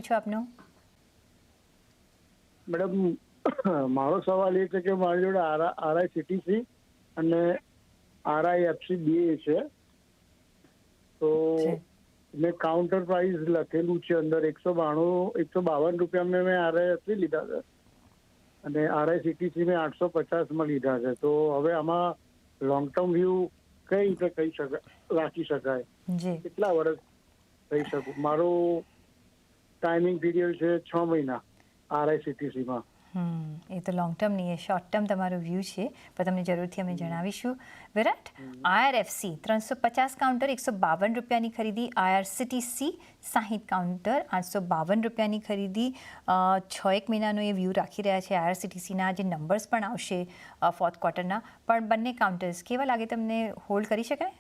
છો આપનો? મેડમ, મારો સવાલ એ છે કે મારી જોડે RICTC અને RIFC બે છે. તો મેં કાઉન્ટર પ્રાઇસ લખેલું છે અંદર 152 રૂપિયા મેં RIFC લીધા છે અને RICTC મેં 850 લીધા છે. તો હવે આમાં લોંગ ટર્મ વ્યૂ કઈ રીતે રાખી શકાય? કેટલા વર્ષ થઈ શકું? મારો ટાઈમિંગ પીરિયડ છે 6 મહિના RICTCમાં. એ તો લોંગ ટર્મ નહીં, એ શોર્ટ ટર્મ તમારો વ્યૂ છે, પણ તમને જરૂરથી અમે જણાવીશું. વિરાટ, IRFC 350 કાઉન્ટર 152 રૂપિયાની ખરીદી, IRCTC 60 કાઉન્ટર 852 રૂપિયાની ખરીદી. 6-1 મહિનાનો એ વ્યૂ રાખી રહ્યા છે. IRCTCના જે નંબર્સ પણ આવશે ફોર્થ ક્વાર્ટરના, પણ બંને કાઉન્ટર્સ કેવા લાગે તમને? હોલ્ડ કરી શકાય?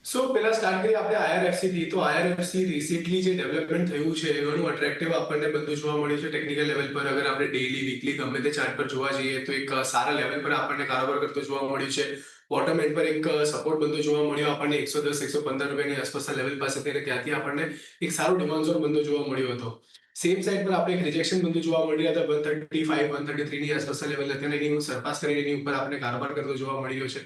સો પહેલા સ્ટાર્ટ કરીએ આપણે IRFC થી. તો IRFC રિસેન્ટલી જે ડેવલપમેન્ટ થયું છે ઘણું અટ્રેક્ટિવ આપણને બધું જોવા મળ્યું છે ટેકનિકલ લેવલ પર. અગર આપણે ડેઈલી વીકલી ગમે તે ચાર્ટ પર જોવા જઈએ તો એક સારા લેવલ પર આપણને કારોબાર કરતો જોવા મળ્યું છે. બોટમ એન્ડ પર એક સપોર્ટ બનતો જોવા મળ્યો આપણને 110-115 રૂપિયાની આસપાસના લેવલ પાસે થઈને ત્યાંથી આપણને એક સારો ડિમાન્ડ ઝોન બનતો જોવા મળ્યો હતો. સેમ સાઇડ પર આપણે એક રિજેક્શન બનતું જોવા મળી રહ્યા હતા 135-133 ની આસપાસના લેવલ હતા, એની સરપાસ કરીને એની ઉપર આપણે કારોબાર કરતો જોવા મળી રહ્યો છે.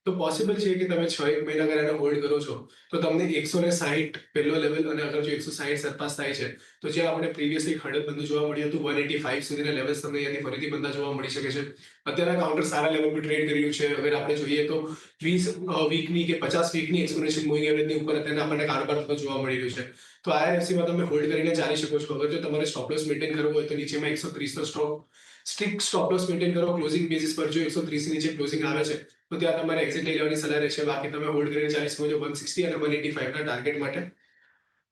તો પોસિબલ છે કે તમે 6-1 મહિના અગર એને હોલ્ડ કરો છો તો તમને 160 પહેલો લેવલ, અને અગર જો 160 સરપાસ થાય છે તો જે આપણે પ્રીવિયસલી ખડક બંધ જોવા મળ્યું હતું 185 સુધીના લેવલ્સ તમને અહીંયાથી ફરીથી બંધા જોવા મળી શકે છે. અત્યારના કાઉન્ટર સારા લેવલ પર ટ્રેડ કરી રહ્યું છે. અગર આપણે જોઈએ તો 20 વીકની કે 50 વીકની એક્સપોનેન્શિયલ મૂવિંગ એવરેજની ઉપર અત્યારે આપણને કારોબાર થતો જોવા મળી રહ્યું છે. તો IRFC માં તમે હોલ્ડ કરીને ચાલી શકો છો. અગર જો તમારે સ્ટોપ લોસ મેન્ટેન કરવો હોય તો નીચેમાં 130 નો સ્ટ્રિક્ટ સ્ટોપ લોસ મેન્ટેન કરો. ક્લોઝિંગ બેસિસ પર જો 130 ની નીચે ક્લોઝિંગ આવે છે તો ત્યાં તમારે એક્ઝિટ લઈ લેવાની સલાહ રહેશે. બાકી તમે હોલ્ડ કરીને ચાલી શકો છો 160 અને 185 ના ટાર્ગેટ માટે.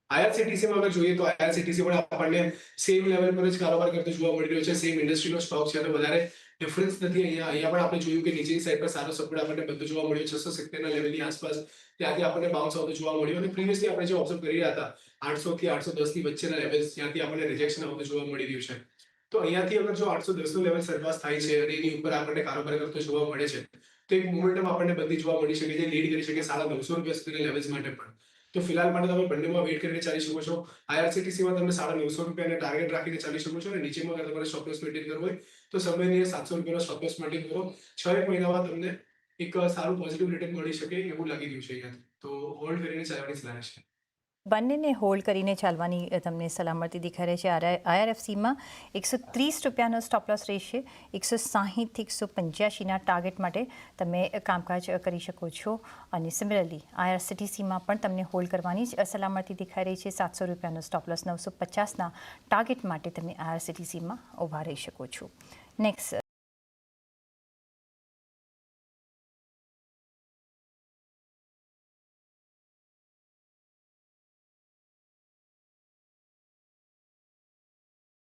IRCTC માં અગર જોઈએ તો IRCTC પણ આપણને સેમ લેવલ પર જ કારોબાર કરતો જોવા મળી રહ્યો છે. સેમ ઇન્ડસ્ટ્રીનો સ્ટોક છે તો વધારે ડિફરન્સ નથી. અહીંયા પણ આપણે જોયું કે નીચેની સાઈડ પર સારો સપોર્ટ આપણને બધો જોવા મળ્યો 670 ના લેવલની આસપાસ. ત્યાંથી આપણને બાઉન્સ આવતો જોવા મળ્યો અને પ્રીવિયસલી આપણે જે ઓબ્ઝર્વ કરી રહ્યા હતા 800 થી 810 ની વચ્ચેના લેવલ્સ, ત્યાંથી આપણને રિજેક્શન આવતો જોવા મળી રહ્યું છે. તો અહીંયાથી અગર જો 810 નું લેવલ સરપાસ થાય છે અને એની ઉપર આપણને કારોબાર કરતો જોવા મળે છે તો એક મોમેન્ટમ આપણને બધી જોવા મળી શકે છે, લીડ કરી શકે 950 રૂપિયા સુધીના લેવલ્સ માટે પણ. તો ફિલહાલ માટે તમે બંનેમાં વેઇટ કરીને ચાલી શકો છો. IRCTC માં તમે 950 રૂપિયાને ટાર્ગેટ રાખીને ચાલી શકો છો અને નીચેમાં અગર તમારે સ્ટોપ લોસ મેન્ટેન કરવો હોય તો સમયની 700 રૂપિયાનો સ્ટોપ લોસ મેન્ટેન કરો. 6-1 મહિનામાં તમને એક સારું પોઝિટિવ રિટર્ન મળી શકે એવું લાગી રહ્યું છે અહીંયાથી. તો હોલ્ડ કરીને ચાલવાની સલાહ છે. બંનેને હોલ્ડ કરીને ચાલવાની તમને સલામતી દેખાઈ રહી છે. IRFCમાં 130 રૂપિયાનો સ્ટોપ લોસ રહેશે. 160 થી 185ના ટાર્ગેટ માટે તમે કામકાજ કરી શકો છો. અને સિમિલરલી IRCTCમાં પણ તમને હોલ્ડ કરવાની જ સલામતી દેખાઈ રહી છે. 700 રૂપિયાનો સ્ટોપ લોસ 950ના ટાર્ગેટ માટે તમે IRCTCમાં ઊભા રહી શકો છો. નેક્સ્ટ